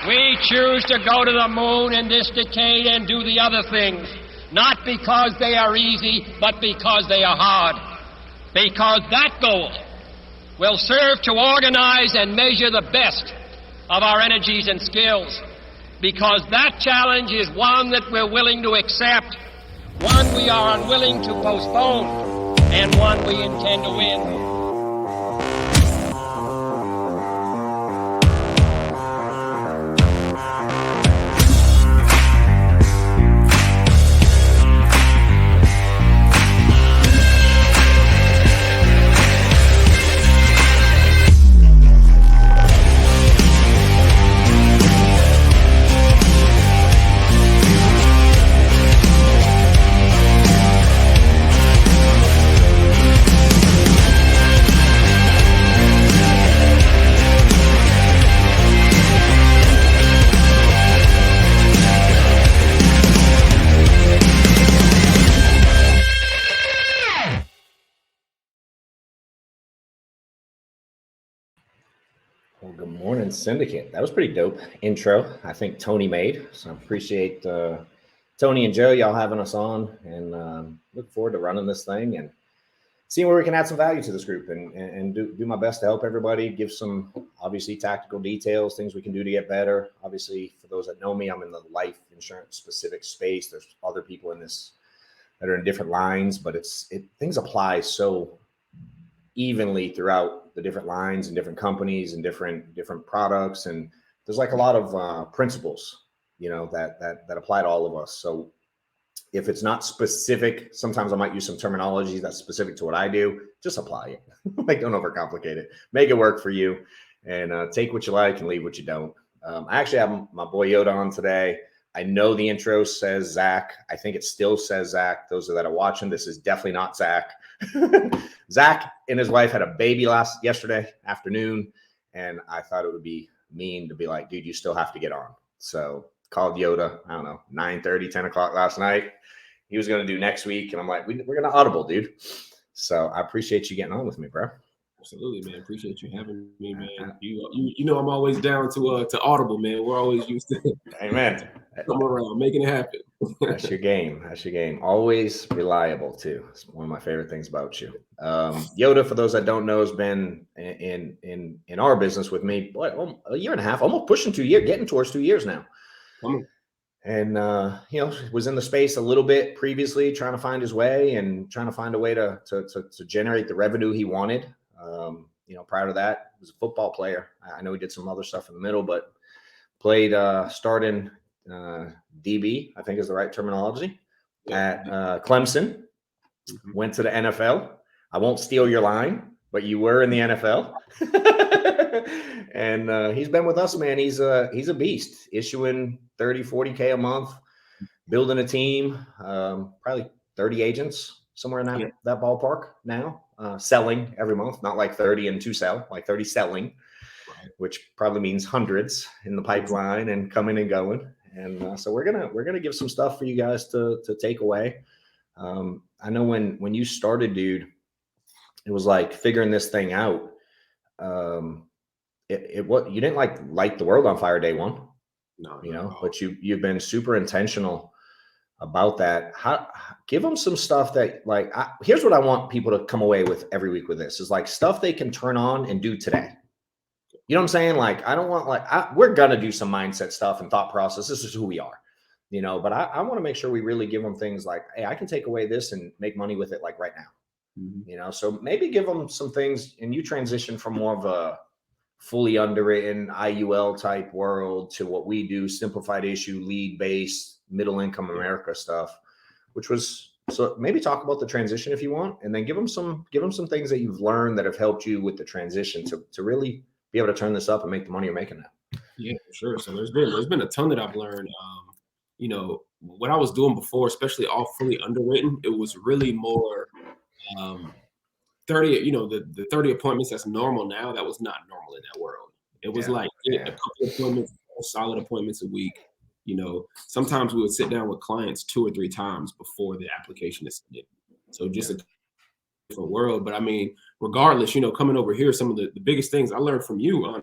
We choose to go to the moon in this decade and do the other things, not because they are easy, but because they are hard. Because that goal will serve to organize and measure the best of our energies and skills. Because that challenge is one that we're willing to accept, one we are unwilling to postpone, and one we intend to win. Well, good morning, Syndicate. That was pretty dope intro. I think Tony made. So I appreciate Tony and Joe, y'all having us on, and look forward to running this thing and seeing where we can add some value to this group and do my best to help everybody, give some obviously tactical details, things we can do to get better. Obviously, for those that know me, I'm in the life insurance specific space. There's other people in this that are in different lines, but things apply so evenly throughout the different lines and different companies and different products, and there's like a lot of principles, that apply to all of us. So if it's not specific, sometimes I might use some terminology that's specific to what I do. Just apply it. Like, don't overcomplicate it. Make it work for you, and take what you like and leave what you don't. I actually have my boy Yoda on today. I know the intro says Zach. I think it still says Zach. Those that are watching, this is definitely not Zach. Zach and his wife had a baby yesterday afternoon, and I thought it would be mean to be like, dude, you still have to get on. So called Yoda, I don't know, 9:30, 10 o'clock last night. He was going to do next week, and I'm like, we're going to audible, dude. So I appreciate you getting on with me, bro. Absolutely, man. Appreciate you having me, man. You know I'm always down to audible, man. We're always used to Amen. Come around, making it happen. That's your game. That's your game. Always reliable too. It's one of my favorite things about you. Yoda, for those that don't know, has been in our business with me, a year and a half, almost pushing 2 years, getting towards 2 years now. And was in the space a little bit previously, trying to find his way and trying to find a way to generate the revenue he wanted. Prior to that, he was a football player. I know he did some other stuff in the middle, but played starting DB, I think is the right terminology, at Clemson. Went to the NFL. I won't steal your line, but you were in the NFL. And he's been with us, man. He's a beast, issuing 30, 40K a month, building a team, probably 30 agents, somewhere in that ballpark now, selling every month, not like 30 and 2 sell, like 30 selling, which probably means hundreds in the pipeline and coming and going. And so we're gonna give some stuff for you guys to take away. I know when you started, dude, it was like figuring this thing out. You didn't light the world on fire day one, but you've been super intentional about that. Give them some stuff that here's what I want people to come away with every week with this is like stuff they can turn on and do today. You know what I'm saying? Like, I don't want we're going to do some mindset stuff and thought process. This is who we are, but I want to make sure we really give them things like, hey, I can take away this and make money with it like right now, so maybe give them some things. And you transition from more of a fully underwritten IUL type world to what we do, simplified issue, lead based, middle income America stuff, which was, so maybe talk about the transition if you want, and then give them some things that you've learned that have helped you with the transition to really be able to turn this up and make the money you're making now. Yeah, for sure. So there's been a ton that I've learned. What I was doing before, especially all fully underwritten, it was really more 30, the 30 appointments that's normal now, that was not normal in that world. It was a couple of appointments, solid appointments a week. Sometimes we would sit down with clients 2 or 3 times before the application is submitted. So just a different world. But I mean, regardless, coming over here, some of the biggest things I learned from you,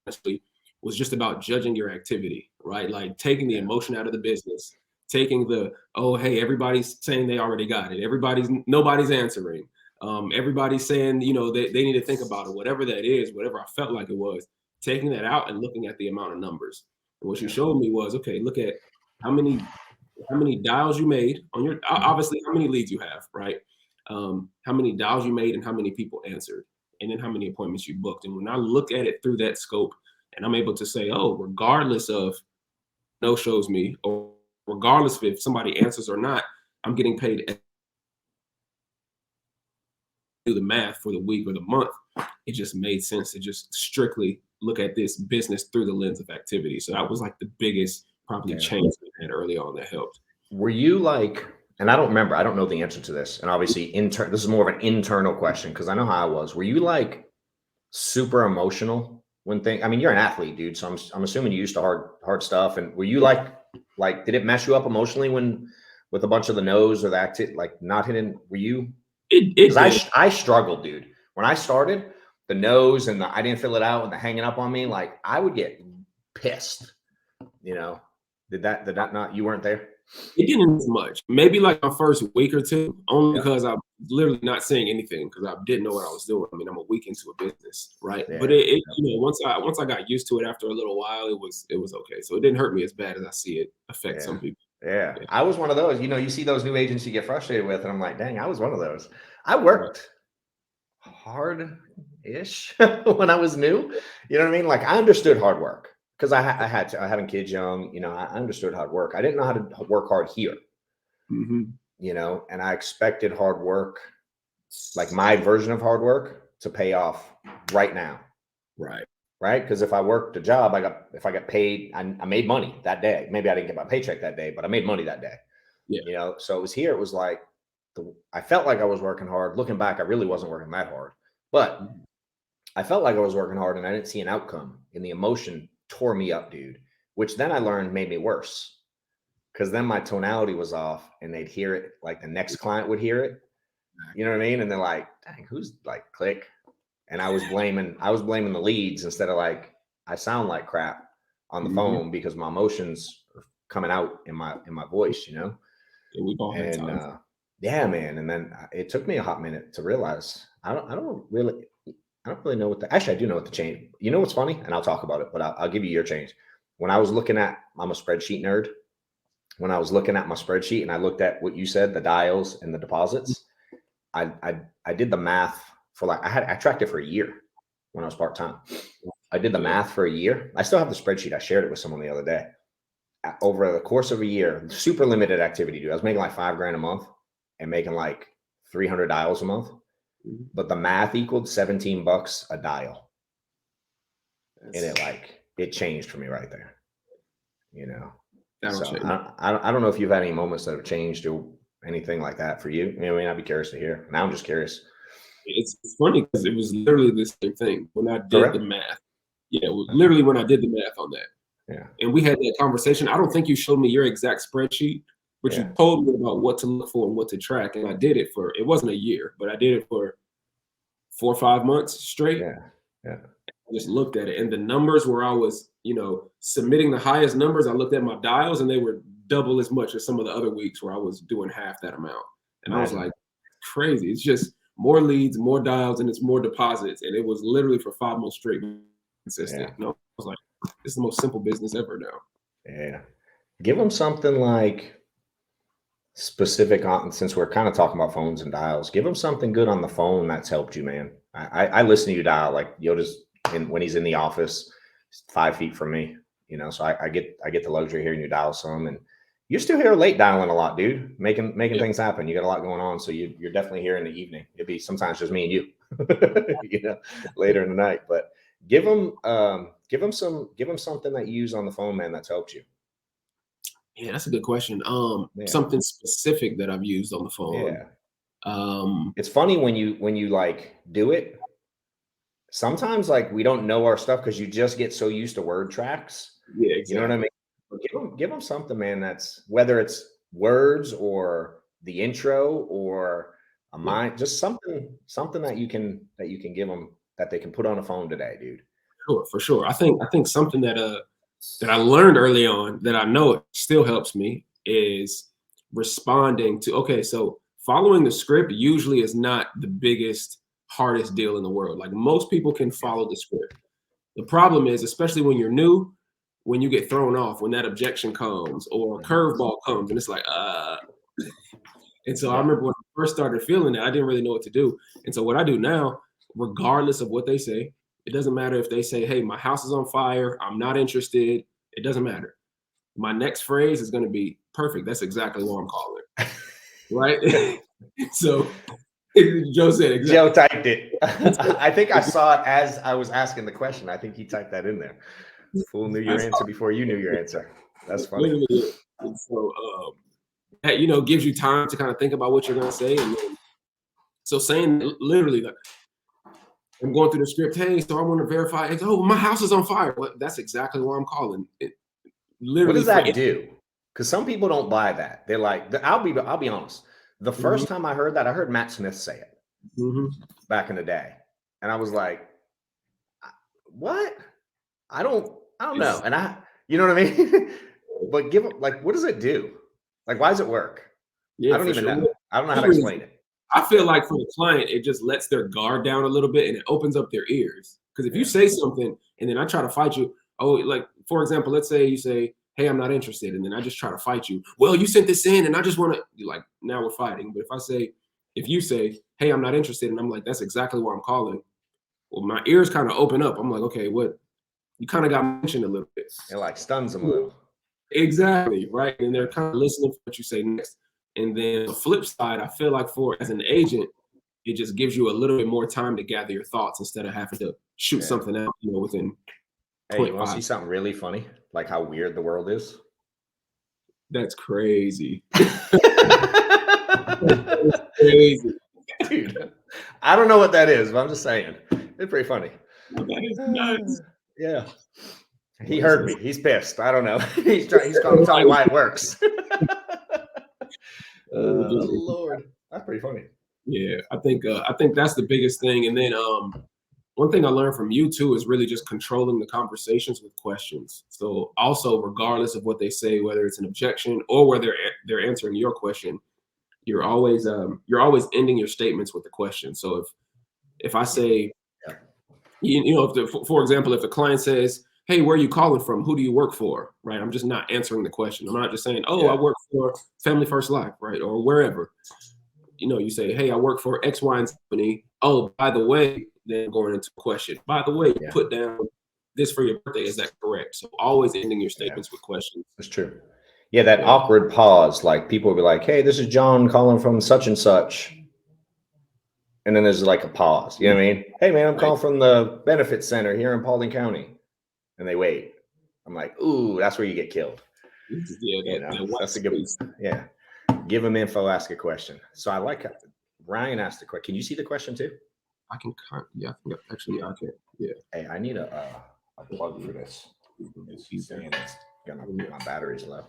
honestly, was just about judging your activity, right? Like taking the emotion out of the business, taking the, oh, hey, everybody's saying they already got it. Nobody's answering. Everybody's saying, they need to think about it, whatever that is, whatever I felt like it was, taking that out and looking at the amount of numbers. And what you showed me was, okay, look at how many dials you made on your, obviously how many leads you have, right? How many dials you made and how many people answered, and then how many appointments you booked. And when I look at it through that scope, and I'm able to say, oh, regardless of no shows me, or regardless of if somebody answers or not, I'm getting paid. Do the math for the week or the month, it just made sense to just strictly look at this business through the lens of activity. So that was like the biggest probably change we had early on that helped. Were you like, and I don't remember, I don't know the answer to this, and obviously this is more of an internal question because I know how I was. Were you like super emotional when I mean, you're an athlete, dude, so I'm assuming you used to hard stuff. And were you like did it mess you up emotionally when with a bunch of the no's or the like not hitting? Were you? I struggled, dude. When I started, the no's and I didn't fill it out and the hanging up on me, like I would get pissed. Did that not? You weren't there? It didn't as much. Maybe like my first week or two, only because I'm literally not saying anything because I didn't know what I was doing. I mean, I'm a week into a business, right? Yeah. But once I got used to it after a little while, it was okay. So it didn't hurt me as bad as I see it affect some people. Yeah. I was one of those. You see those new agents you get frustrated with, and I'm like, dang, I was one of those. I worked hard-ish when I was new. You know what I mean? Like I understood hard work. Because I had to, having kids young, I understood hard work. I didn't know how to work hard here, and I expected hard work, like my version of hard work, to pay off right now. Right. Because if I worked a job, if I got paid, I made money that day. Maybe I didn't get my paycheck that day, but I made money that day. Yeah. So it was here. It was like, I felt like I was working hard. Looking back, I really wasn't working that hard, but I felt like I was working hard and I didn't see an outcome, and the emotion tore me up, dude, which then I learned made me worse because then my tonality was off and they'd hear it, like the next client would hear it, you know what I mean? And they're like, dang, who's like click? And I was blaming the leads instead of like, I sound like crap on the phone because my emotions are coming out in my voice, Yeah, we've all had times. Yeah, man. And then it took me a hot minute to realize I don't really know what actually I do know what the change. You know what's funny? And I'll talk about it, but I'll give you your change. When I was looking at, I'm a spreadsheet nerd. When I was looking at my spreadsheet and I looked at what you said, the dials and the deposits, I did the math for I tracked it for a year when I was part-time. I did the math for a year. I still have the spreadsheet. I shared it with someone the other day. Over the course of a year, super limited activity, dude. I was making like $5,000 a month and making like 300 dials a month. But the math equaled $17 a dial. And it changed for me right there. So I don't know if you've had any moments that have changed or anything like that for you. I mean, I'd be curious to hear. Now I'm just curious. It's funny because it was literally the same thing when I did the math. Yeah, it was literally when I did the math on that. Yeah. And we had that conversation. I don't think you showed me your exact spreadsheet, but you told me about what to look for and what to track. And I did it it wasn't a year, but I did it for 4 or 5 months straight. Yeah. I just looked at it, and the numbers where I was, submitting the highest numbers, I looked at my dials and they were double as much as some of the other weeks where I was doing half that amount. And I was like, crazy. It's just more leads, more dials, and it's more deposits. And it was literally for 5 months straight consistent. I was like, this is the most simple business ever now. Yeah. Give them something like specific on, since we're kind of talking about phones and dials, give them something good on the phone that's helped you, man. I listen to you dial, like Yoda's when he's in the office 5 feet from me, so I get the luxury of hearing you dial some, and you're still here late dialing a lot, dude, making things happen. You got a lot going on. So you're definitely here in the evening. It'd be sometimes just me and you, later in the night, but give them something that you use on the phone, man, that's helped you. Yeah, that's a good question. Something specific that I've used on the phone. Yeah. It's funny when you like do it. Sometimes like we don't know our stuff because you just get so used to word tracks. Yeah, exactly. You know what I mean? But give them something, man. That's whether it's words or the intro or a mind, just something that you can give them that they can put on a phone today, dude. For sure. I think something that I learned early on that I know it still helps me is responding to, okay, so following the script usually is not the biggest, hardest deal in the world. Like most people can follow the script. The problem is, especially when you're new, when you get thrown off, when that objection comes or a curveball comes, and it's like, And so I remember when I first started feeling that, I didn't really know what to do. And so what I do now, regardless of what they say, it doesn't matter if they say, hey, my house is on fire, I'm not interested. It doesn't matter. My next phrase is going to be perfect. That's exactly what I'm calling. Right? So Joe said exactly. Joe typed it. I think I saw it as I was asking the question. I think he typed that in there. Fool knew your answer before you knew your answer. That's funny. And so that, gives you time to kind of think about what you're going to say. And then, so saying literally, like, I'm going through the script. Hey, so I want to verify. Oh, my house is on fire. Well, that's exactly why I'm calling. Literally, what does that do? Because some people don't buy that. They're like, I'll be honest. The first time I heard that, I heard Matt Smith say it back in the day, and I was like, what? I don't know. And you know what I mean? But what does it do? Like, why does it work? Yeah, I don't even know. I don't know how to explain it. I feel like for the client, it just lets their guard down a little bit and it opens up their ears. Because if you say something and then I try to fight you, like, for example, let's say you say, hey, I'm not interested. And then I just try to fight you. Well, you sent this in and I just want to, like, now we're fighting. But if you say, hey, I'm not interested. And I'm like, that's exactly why I'm calling. Well, my ears kind of open up. I'm like, okay, what? You kind of got mentioned a little bit. It like stuns them a little. Exactly, right? And they're kind of listening for what you say next. And then the flip side, I feel like as an agent, it just gives you a little bit more time to gather your thoughts instead of having to shoot something out, within. Hey, you want to see something really funny? Like how weird the world is? That's crazy. That's crazy. Dude, I don't know what that is, but I'm just saying. It's pretty funny. That is nuts. Yeah. He heard me. He's pissed. I don't know. He's going to tell me why it works. Lord, that's pretty funny. Yeah, I think that's the biggest thing. And then one thing I learned from you too is really just controlling the conversations with questions. So also, regardless of what they say, whether it's an objection or whether they're answering your question, you're always ending your statements with the question. So if I say, for example, if the client says, hey, where are you calling from? Who do you work for? Right? I'm just not answering the question. I'm not just saying, I work for Family First Life, right? Or wherever. You say, hey, I work for X, Y, and Z company. Oh, by the way, then going into a question. By the way, you put down this for your birthday. Is that correct? So always ending your statements with questions. That's true. Yeah, that awkward pause. Like people will be like, hey, this is John calling from such and such. And then there's like a pause. You know what I mean? Hey, man, I'm calling from the benefits center here in Paulding County. And they wait. I'm like, ooh, that's where you get killed. Yeah, that's a good one. Yeah. Give them info, ask a question. So I like Ryan asked a question. Can you see the question too? I can. Yeah, actually, I can. Yeah. Hey, I need a plug for this. He's saying my battery's low.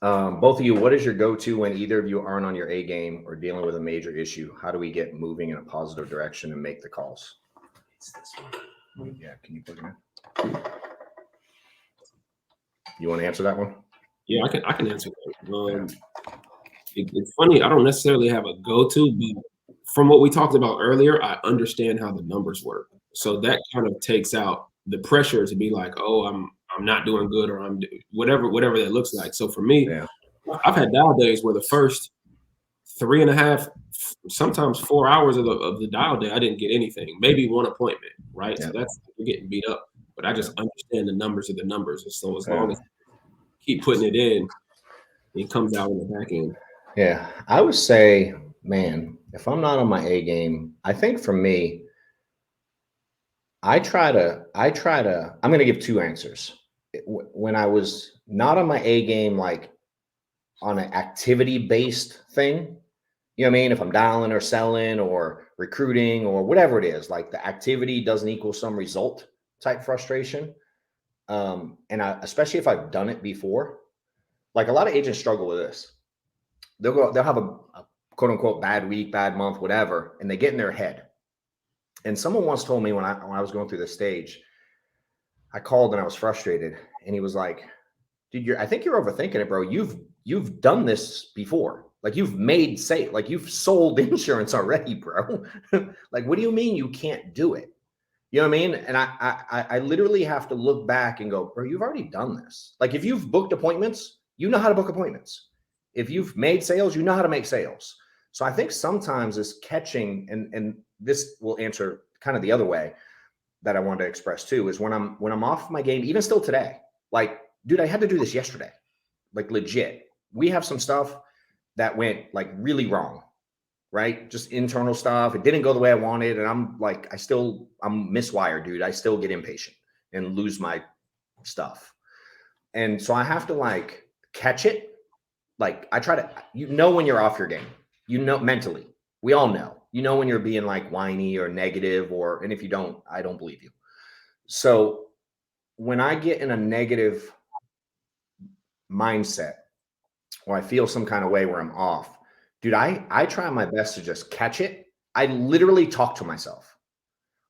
Both of you, what is your go-to when either of you aren't on your A game or dealing with a major issue? How do we get moving in a positive direction and make the calls? It's this one. Yeah, can you plug it in? You want to answer that one? Yeah, I can answer that. It's funny. I don't necessarily have a go-to, but from what we talked about earlier, I understand how the numbers work. So that kind of takes out the pressure to be like, oh, I'm not doing good, or I'm whatever that looks like. So for me, I've had dial days where the first 3.5, sometimes 4 hours of the dial day, I didn't get anything, maybe one appointment, right? So that's getting beat up. But I just understand the numbers of the numbers. And so as long as I keep putting it in, it comes out in the back end. Yeah, I would say, man, if I'm not on my A game, I think for me, I'm going to give two answers. When I was not on my A game, like on an activity-based thing, you know what I mean? If I'm dialing or selling or recruiting or whatever it is, like the activity doesn't equal some result type frustration. And especially if I've done it before, like a lot of agents struggle with this. They'll have a quote unquote bad week, bad month, whatever, and they get in their head. And someone once told me when I was going through this stage, I called and I was frustrated, and he was like, dude, I think you're overthinking it, bro. You've done this before. Like you've sold insurance already, bro. Like, what do you mean you can't do it? You know what I mean? And I literally have to look back and go, bro, you've already done this. Like if you've booked appointments, you know how to book appointments. If you've made sales, you know how to make sales. So I think sometimes it's catching, and this will answer kind of the other way that I wanted to express too, is when I'm off my game, even still today, like, dude, I had to do this yesterday, like legit. We have some stuff that went like really wrong, right? Just internal stuff. It didn't go the way I wanted. And I'm like, I'm miswired, dude. I still get impatient and lose my stuff. And so I have to like catch it. Like I try to, when you're off your game, mentally, we all know, when you're being like whiny or negative, and if you don't, I don't believe you. So when I get in a negative mindset, or I feel some kind of way where I'm off, dude, I try my best to just catch it. I literally talk to myself.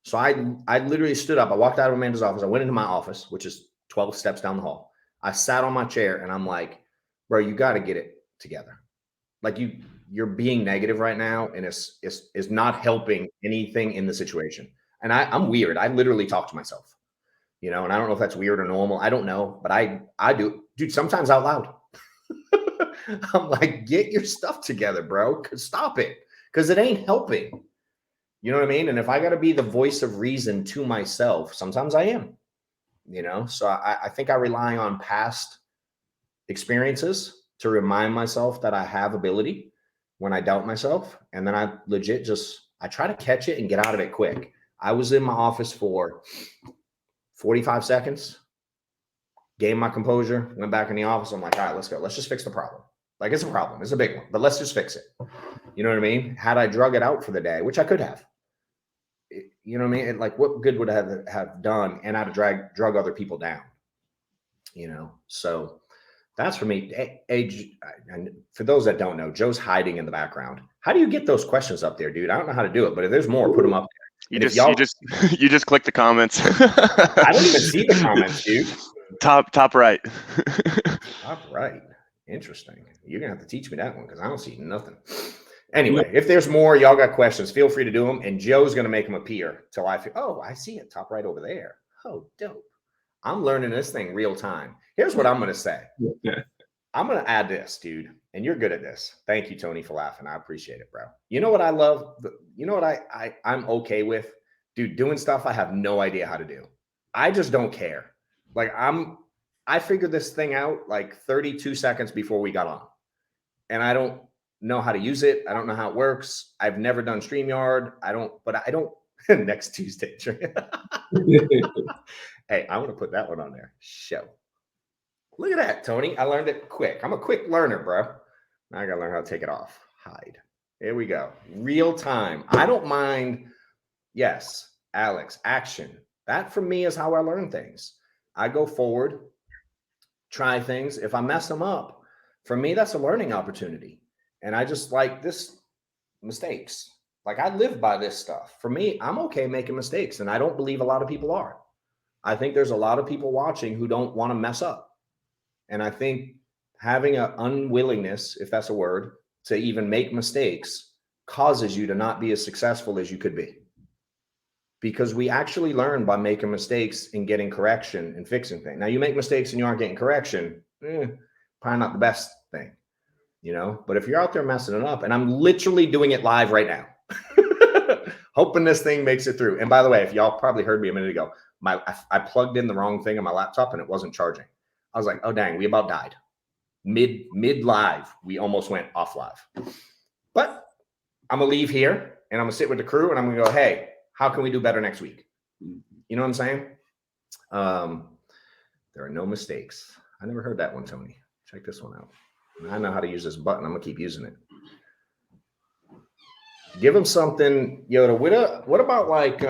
So I literally stood up. I walked out of Amanda's office. I went into my office, which is 12 steps down the hall. I sat on my chair and I'm like, bro, you got to get it together. Like you're being negative right now, and it's not helping anything in the situation. And I'm weird. I literally talk to myself, and I don't know if that's weird or normal. I don't know, but I do, dude, sometimes out loud. I'm like, get your stuff together, bro. Stop it. Because it ain't helping. You know what I mean? And if I got to be the voice of reason to myself, sometimes I am, So I think I rely on past experiences to remind myself that I have ability when I doubt myself. And then I legit I try to catch it and get out of it quick. I was in my office for 45 seconds, gained my composure, went back in the office. I'm like, all right, let's go. Let's just fix the problem. Like, it's a problem. It's a big one, but let's just fix it. You know what I mean? Had I drug it out for the day, which I could have, you know what I mean? Like, what good would I have done? And I'd have drug other people down, So that's for me. And for those that don't know, Joe's hiding in the background. How do you get those questions up there, dude? I don't know how to do it, but if there's more, put them up there. You just click the comments. I don't even see the comments, dude. Top right. Top right. Interesting. You're gonna have to teach me that one because I don't see nothing. Anyway, if there's more, y'all got questions, feel free to do them. And Joe's gonna make them appear till I feel. Oh, I see it. Top right over there. Oh, dope. I'm learning this thing real time. Here's what I'm gonna say. I'm gonna add this, dude, and you're good at this. Thank you, Tony, for laughing. I appreciate it, bro. You know what I love? You know what I'm okay with, dude? Doing stuff I have no idea how to do. I just don't care. Like I figured this thing out like 32 seconds before we got on, and I don't know how to use it. I don't know how it works. I've never done StreamYard. I don't next Tuesday. Hey, I want to put that one on there. Show. Look at that, Tony. I learned it quick. I'm a quick learner, bro. Now I got to learn how to take it off. Hide. There we go. Real time. I don't mind. Yes, Alex, action. That for me is how I learn things. I go forward, try things. If I mess them up, for me, that's a learning opportunity. And I just like mistakes. Like I live by this stuff. For me, I'm okay making mistakes. And I don't believe a lot of people are. I think there's a lot of people watching who don't want to mess up. And I think having an unwillingness, if that's a word, to even make mistakes causes you to not be as successful as you could be. Because we actually learn by making mistakes and getting correction and fixing things. Now you make mistakes and you aren't getting correction, probably not the best thing, but if you're out there messing it up, and I'm literally doing it live right now, hoping this thing makes it through. And by the way, if y'all probably heard me a minute ago, I plugged in the wrong thing on my laptop and it wasn't charging. I was like, oh dang, we about died. Mid live, we almost went off live. But I'm gonna leave here and I'm gonna sit with the crew and I'm gonna go, hey, how can we do better next week? You know what I'm saying? There are no mistakes. I never heard that one, Tony. Check this one out. I know how to use this button. I'm gonna keep using it. Give them something, Yoda. What about like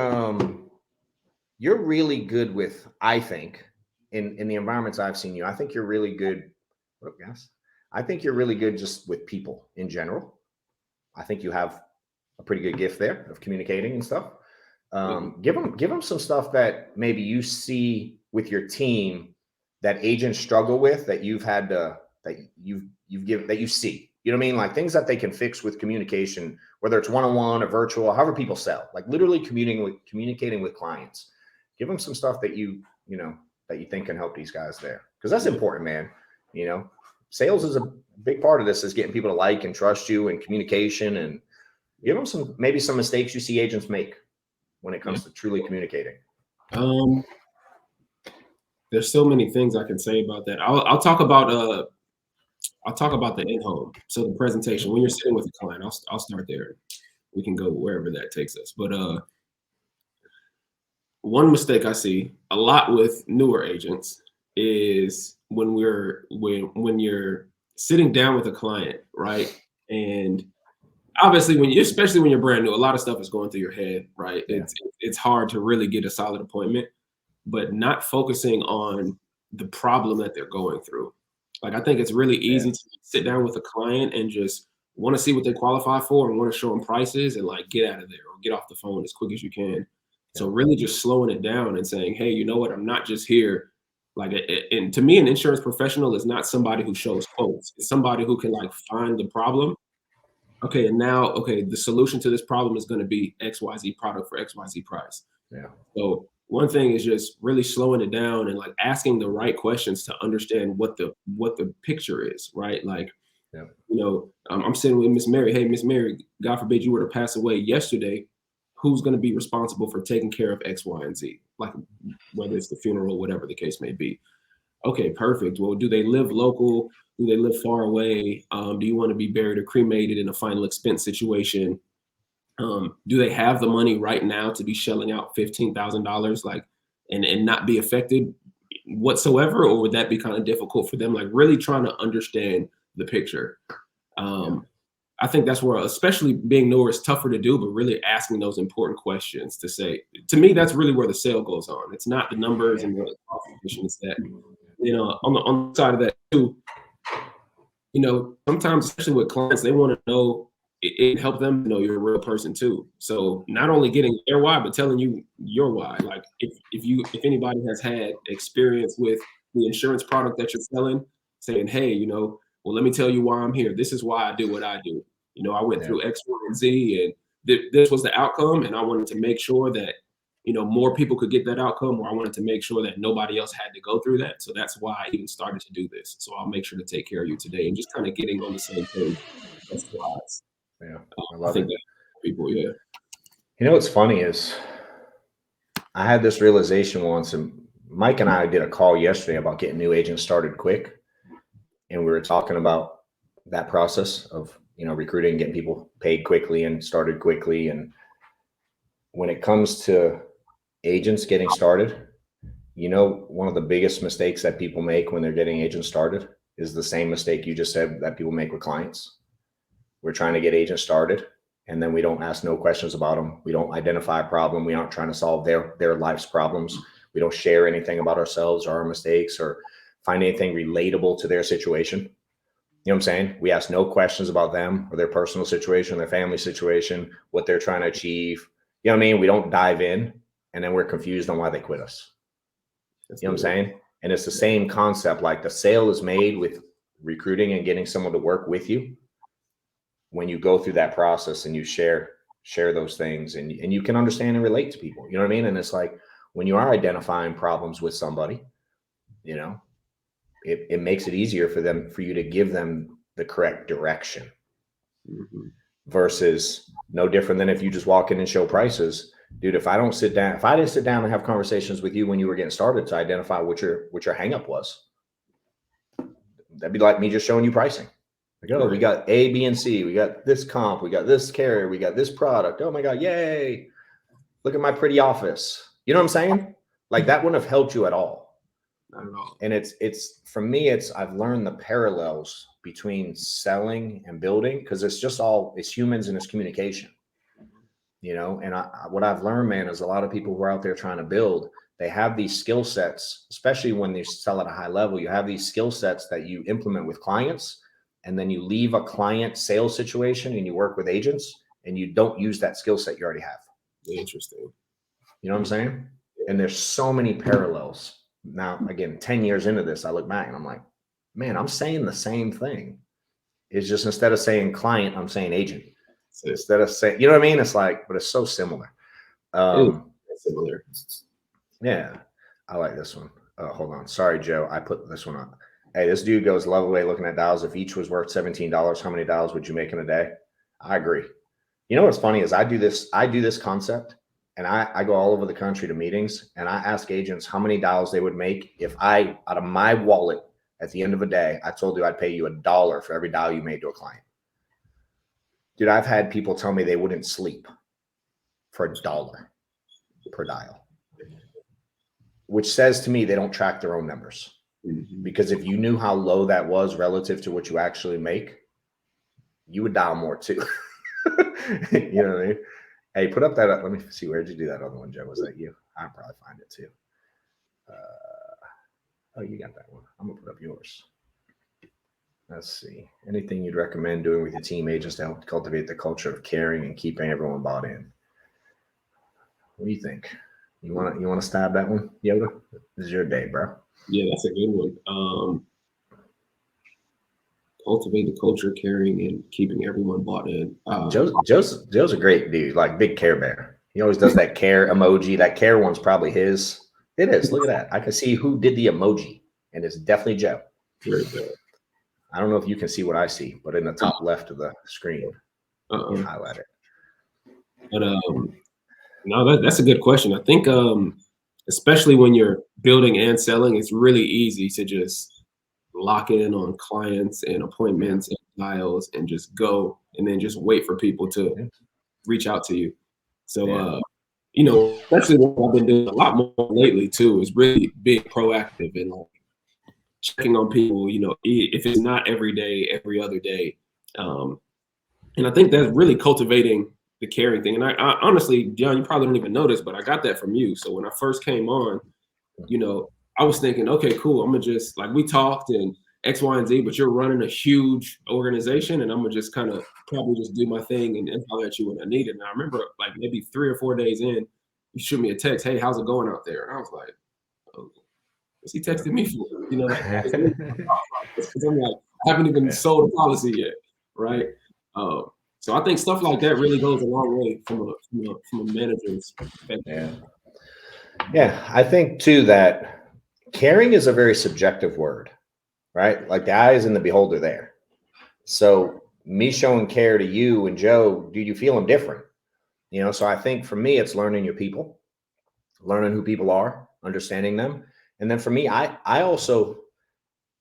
you're really good with, I think, in the environments I've seen you, I think you're really good. Oh, yes. I think you're really good just with people in general. I think you have a pretty good gift there of communicating and stuff. Give them some stuff that maybe you see with your team that agents struggle with, that you've had to, that you see, you know what I mean? Like things that they can fix with communication, whether it's one-on-one or virtual, however people sell, like literally communicating with clients. Give them some stuff that you think can help these guys there. Cause that's important, man. You know, sales is a big part of this, is getting people to like and trust you, and communication, and give them maybe some mistakes you see agents make when it comes to truly communicating. There's so many things I can say about that. I'll talk about the in-home. So the presentation, when you're sitting with a client, I'll start there. We can go wherever that takes us. But one mistake I see a lot with newer agents is when you're sitting down with a client, right? And obviously especially when you're brand new, a lot of stuff is going through your head, right? Yeah. It's hard to really get a solid appointment, but not focusing on the problem that they're going through. Like, I think it's really easy to sit down with a client and just want to see what they qualify for and want to show them prices and like get out of there or get off the phone as quick as you can. So really just slowing it down and saying, hey, you know what? I'm not just here. Like, and to me, an insurance professional is not somebody who shows quotes. It's somebody who can like find the problem. Okay, and now, the solution to this problem is going to be XYZ product for XYZ price. Yeah. So one thing is just really slowing it down and like asking the right questions to understand what the picture is, right? Like, I'm sitting with Miss Mary. Hey, Miss Mary, God forbid you were to pass away yesterday. Who's going to be responsible for taking care of X, Y, and Z? Like, whether it's the funeral, whatever the case may be. Okay, perfect. Well, do they live local? Do they live far away? Do you want to be buried or cremated in a final expense situation? Do they have the money right now to be shelling out $15,000, like, and not be affected whatsoever? Or would that be kind of difficult for them? Like, really trying to understand the picture. I think that's where, especially being newer, it's tougher to do, but really asking those important questions to say, to me, that's really where the sale goes on. It's not the numbers and the competition. It's that, on the side of that too, sometimes, especially with clients, they want to know, it help them know you're a real person too. So not only getting their why, but telling you your why. Like, if anybody has had experience with the insurance product that you're selling, saying, hey, well, let me tell you why I'm here. This is why I do what I do. I went through X, Y, and Z, and this was the outcome. And I wanted to make sure that, more people could get that outcome, or I wanted to make sure that nobody else had to go through that. So that's why I even started to do this. So I'll make sure to take care of you today, and just kind of getting on the same page. That's wise. Yeah, I love it. People, what's funny is I had this realization once, and Mike and I did a call yesterday about getting new agents started quick. And we were talking about that process of, recruiting, getting people paid quickly and started quickly. And when it comes to agents getting started, one of the biggest mistakes that people make when they're getting agents started is the same mistake you just said that people make with clients. We're trying to get agents started, and then we don't ask no questions about them. We don't identify a problem. We aren't trying to solve their life's problems. We don't share anything about ourselves or our mistakes or find anything relatable to their situation. You know what I'm saying? We ask no questions about them or their personal situation, their family situation, what they're trying to achieve. You know what I mean? We don't dive in, and then we're confused on why they quit us. You know what I'm saying? And it's the same concept. Like, the sale is made with recruiting and getting someone to work with you. When you go through that process and you share those things, and you can understand and relate to people, you know what I mean? And it's like, when you are identifying problems with somebody, it makes it easier for you to give them the correct direction. Mm-hmm. Versus no different than if you just walk in and show prices. Dude, if I didn't sit down and have conversations with you when you were getting started to identify what your hang up was, that'd be like me just showing you pricing. Like, oh, we got A, B, and C. We got this comp. We got this carrier. We got this product. Oh my God, yay. Look at my pretty office. You know what I'm saying? Like, that wouldn't have helped you at all. Not at all. And it's for me, I've learned the parallels between selling and building, because it's humans and it's communication. And what I've learned, man, is a lot of people who are out there trying to build, they have these skill sets, especially when they sell at a high level. You have these skill sets that you implement with clients, and then you leave a client sales situation and you work with agents, and you don't use that skill set you already have. Interesting. You know what I'm saying? And there's so many parallels. Now, again, 10 years into this, I look back and I'm like, man, I'm saying the same thing. It's just instead of saying client, I'm saying agent. Instead of saying, you know what I mean? It's like, but it's so similar. Similar. Yeah, I like this one. Hold on. Sorry, Joe. I put this one up. Hey, this dude goes love away looking at dials. If each was worth $17, how many dials would you make in a day? I agree. You know what's funny is I do this concept, and I go all over the country to meetings, and I ask agents how many dials they would make if I, out of my wallet at the end of a day, I told you I'd pay you $1 for every dial you made to a client. Dude, I've had people tell me they wouldn't sleep for $1 per dial, which says to me they don't track their own numbers. Mm-hmm. Because if you knew how low that was relative to what you actually make, you would dial more too. You know what I mean? Hey, put up that up. Let me see. Where did you do that other one, Joe? Was that you? I'll probably find it too. Oh, you got that one. I'm going to put up yours. Let's see. Anything you'd recommend doing with your team agents to help cultivate the culture of caring and keeping everyone bought in? What do you think? You want to stab that one, Yoda? This is your day, bro. Yeah, that's a good one. Cultivate the culture, caring and keeping everyone bought in. Joe's a great dude, like big Care Bear. He always does that care emoji. That care one's probably his. It is. Look at that. I can see who did the emoji, and it's definitely Joe. Very good. I don't know if you can see what I see, but in the top left of the screen, highlight it. But no, that's a good question. I think especially when you're building and selling, it's really easy to just lock in on clients and appointments and dials and just go and then just wait for people to reach out to you. So, you know, especially what I've been doing a lot more lately too is really being proactive and like checking on people, you know, if it's not every day, every other day. And I think that's really cultivating the caring thing. And I honestly, John, you probably don't even know this, but I got that from you. So when I first came on, you know, I was thinking, okay, cool. I'm going to just, like, we talked and X, Y, and Z, but you're running a huge organization and I'm going to just kind of probably just do my thing and holler at you when I need it. And I remember like maybe 3 or 4 days in, you shoot me a text, hey, how's it going out there? And I was like, oh, what's he texting me for? You know, because I'm like, I haven't even sold a policy yet, right? So I think stuff like that really goes a long way from a manager's perspective. Yeah, I think too that caring is a very subjective word, right? Like the eye is in the beholder there. So me showing care to you and Joe, do you feel them different? You know, so I think for me, it's learning your people, learning who people are, understanding them. And then for me, I also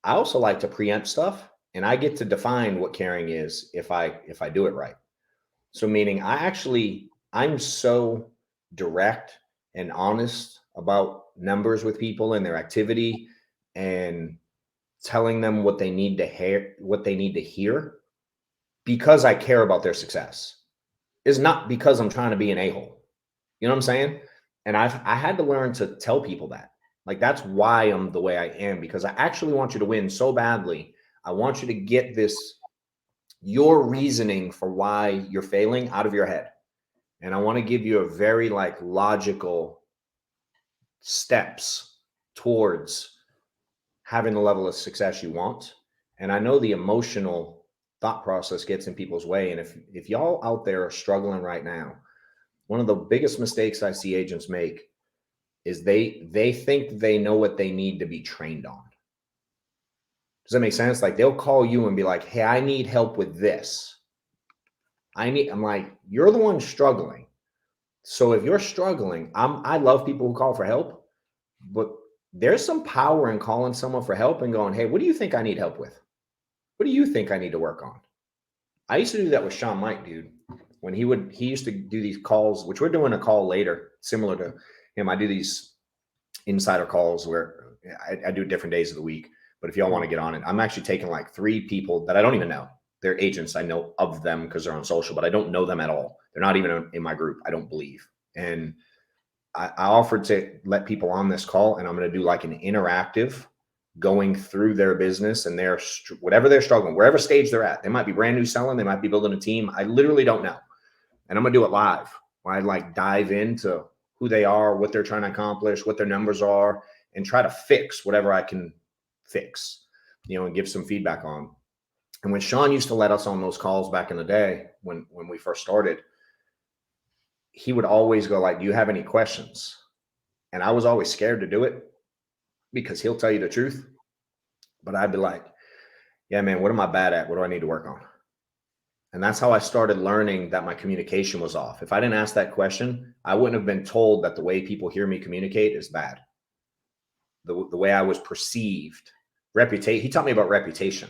like to preempt stuff, and I get to define what caring is if I do it right. So meaning I'm so direct and honest about numbers with people and their activity and telling them what they need to hear because I care about their success. It's not because I'm trying to be an a-hole. You know what I'm saying? And I had to learn to tell people that. Like, that's why I'm the way I am, because I actually want you to win so badly. I want you to get your reasoning for why you're failing out of your head. And I want to give you a very logical steps towards having the level of success you want. And I know the emotional thought process gets in people's way. And if y'all out there are struggling right now, one of the biggest mistakes I see agents make is they think they know what they need to be trained on. Does that make sense? Like, they'll call you and be like, hey, I need help with this. I'm like, you're the one struggling. So if you're struggling, I love people who call for help, but there's some power in calling someone for help and going, hey, what do you think I need help with? What do you think I need to work on? I used to do that with Sean Mike, dude. When he used to do these calls, which we're doing a call later, similar to him. I do these insider calls where I do different days of the week. But if y'all want to get on it, I'm actually taking 3 people that I don't even know. They're agents. I know of them because they're on social, but I don't know them at all. They're not even in my group, I don't believe. And I offered to let people on this call, and I'm going to do like an interactive going through their business and whatever they're struggling, wherever stage they're at. They might be brand new selling. They might be building a team. I literally don't know. And I'm going to do it live where I dive into who they are, what they're trying to accomplish, what their numbers are, and try to fix whatever I can fix, and give some feedback on. And when Sean used to let us on those calls back in the day, when we first started, he would always go like, do you have any questions? And I was always scared to do it because he'll tell you the truth. But I'd be like, yeah, man, what am I bad at? What do I need to work on? And that's how I started learning that my communication was off. If I didn't ask that question, I wouldn't have been told that the way people hear me communicate is bad. The way I was perceived. He taught me about reputation,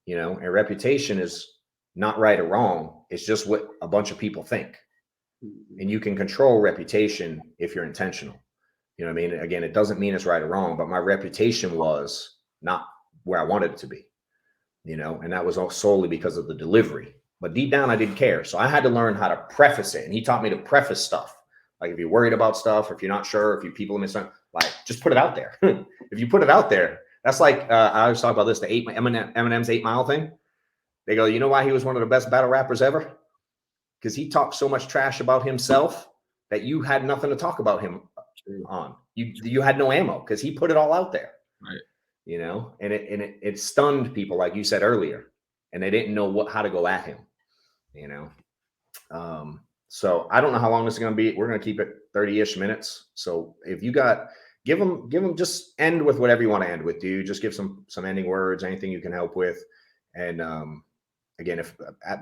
and reputation is not right or wrong. It's just what a bunch of people think. And you can control reputation if you're intentional. You know what I mean? Again, it doesn't mean it's right or wrong, but my reputation was not where I wanted it to be, and that was all solely because of the delivery. But deep down, I didn't care. So I had to learn how to preface it. And he taught me to preface stuff. Like if you're worried about stuff, or if you're not sure, if people misunderstand, like just put it out there. If you put it out there, that's like, I always talk about this, the Eminem's 8 Mile thing. They go, you know why he was one of the best battle rappers ever? Because he talked so much trash about himself that you had nothing to talk about him on. You had no ammo because he put it all out there. Right. And it stunned people, like you said earlier, and they didn't know how to go at him. So I don't know how long this is going to be. We're going to keep it 30-ish minutes. So if you give them, just end with whatever you want to end with, dude. Just give some ending words, anything you can help with. And again,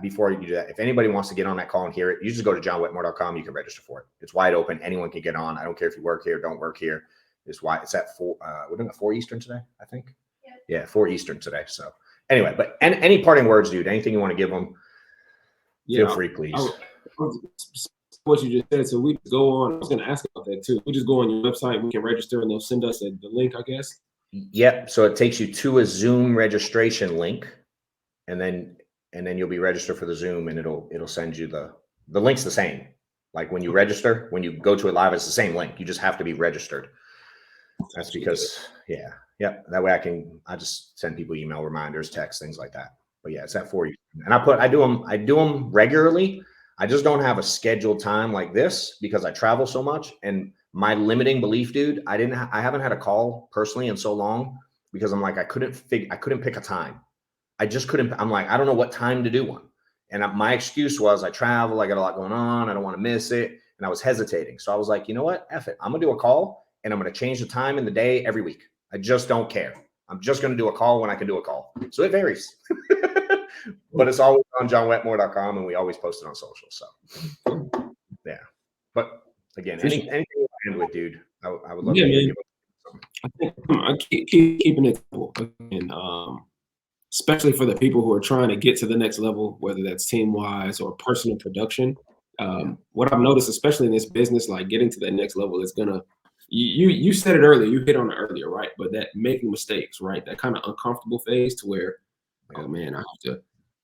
before you do that, if anybody wants to get on that call and hear it, you just go to johnwetmore.com. You can register for it. It's wide open. Anyone can get on. I don't care if you work here, don't work here. It's at 4. We're doing 4 Eastern today, I think. Yeah, 4 Eastern today. So anyway, but any parting words, dude? Anything you want to give them? Feel free, please. What you just said. So we go on. I was going to ask about that too. We just go on your website. We can register, and they'll send us the link, I guess. Yep. So it takes you to a Zoom registration link, and then you'll be registered for the Zoom, and it'll send you the link's the same. Like when you register, when you go to it live, it's the same link. You just have to be registered. That's because, yeah. That way I just send people email reminders, text, things like that. But yeah, it's at 4 Eastern. And I do them regularly. I just don't have a scheduled time like this because I travel so much. And my limiting belief, dude, I haven't had a call personally in so long because I'm like, I couldn't pick a time. I just couldn't. I'm like, I don't know what time to do one. And my excuse was I travel, I got a lot going on, I don't want to miss it. And I was hesitating. So I was like, you know what? F it. I'm going to do a call and I'm going to change the time in the day every week. I just don't care. I'm just going to do a call when I can do a call. So it varies. But it's always on johnwetmore.com, and we always post it on social. So yeah. But again, anything you want to end with, dude, I would love to hear you. I think I keep keeping it simple. And especially for the people who are trying to get to the next level, whether that's team-wise or personal production. What I've noticed, especially in this business, like getting to that next level is gonna. You said it earlier. You hit on it earlier, right? But that making mistakes, right? That kind of uncomfortable phase to where, oh man,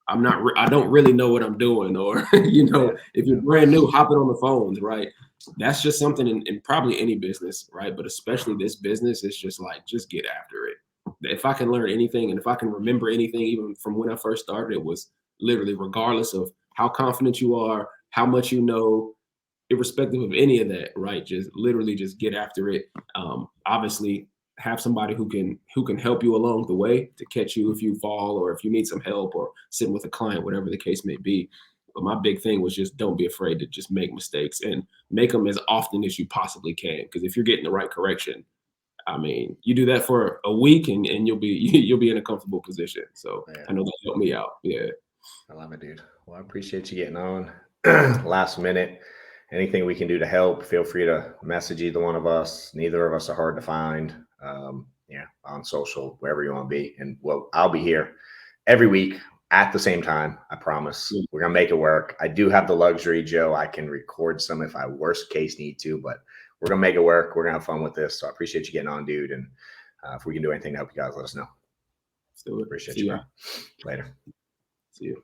I don't really know what I'm doing, or if you're brand new, hopping on the phones, right? That's just something in probably any business, right? But especially this business, it's just like, just get after it. If I can learn anything, and if I can remember anything, even from when I first started, it was literally regardless of how confident you are, how much you know, irrespective of any of that, right? Just literally just get after it. Obviously, have somebody who can help you along the way to catch you if you fall, or if you need some help, or sitting with a client, whatever the case may be. But my big thing was just don't be afraid to just make mistakes, and make them as often as you possibly can. Because if you're getting the right correction, I mean, you do that for a week and you'll be in a comfortable position. So I know that helped me out. Yeah. I love it, dude. Well, I appreciate you getting on. Last minute. Anything we can do to help, feel free to message either one of us. Neither of us are hard to find. On social, wherever you want to be. And I'll be here every week at the same time. I promise. We're going to make it work. I do have the luxury, Joe. I can record some if I worst case need to, but we're going to make it work. We're going to have fun with this. So I appreciate you getting on, dude. And if we can do anything to help you guys, let us know. Still appreciate you, bro. Later. See you.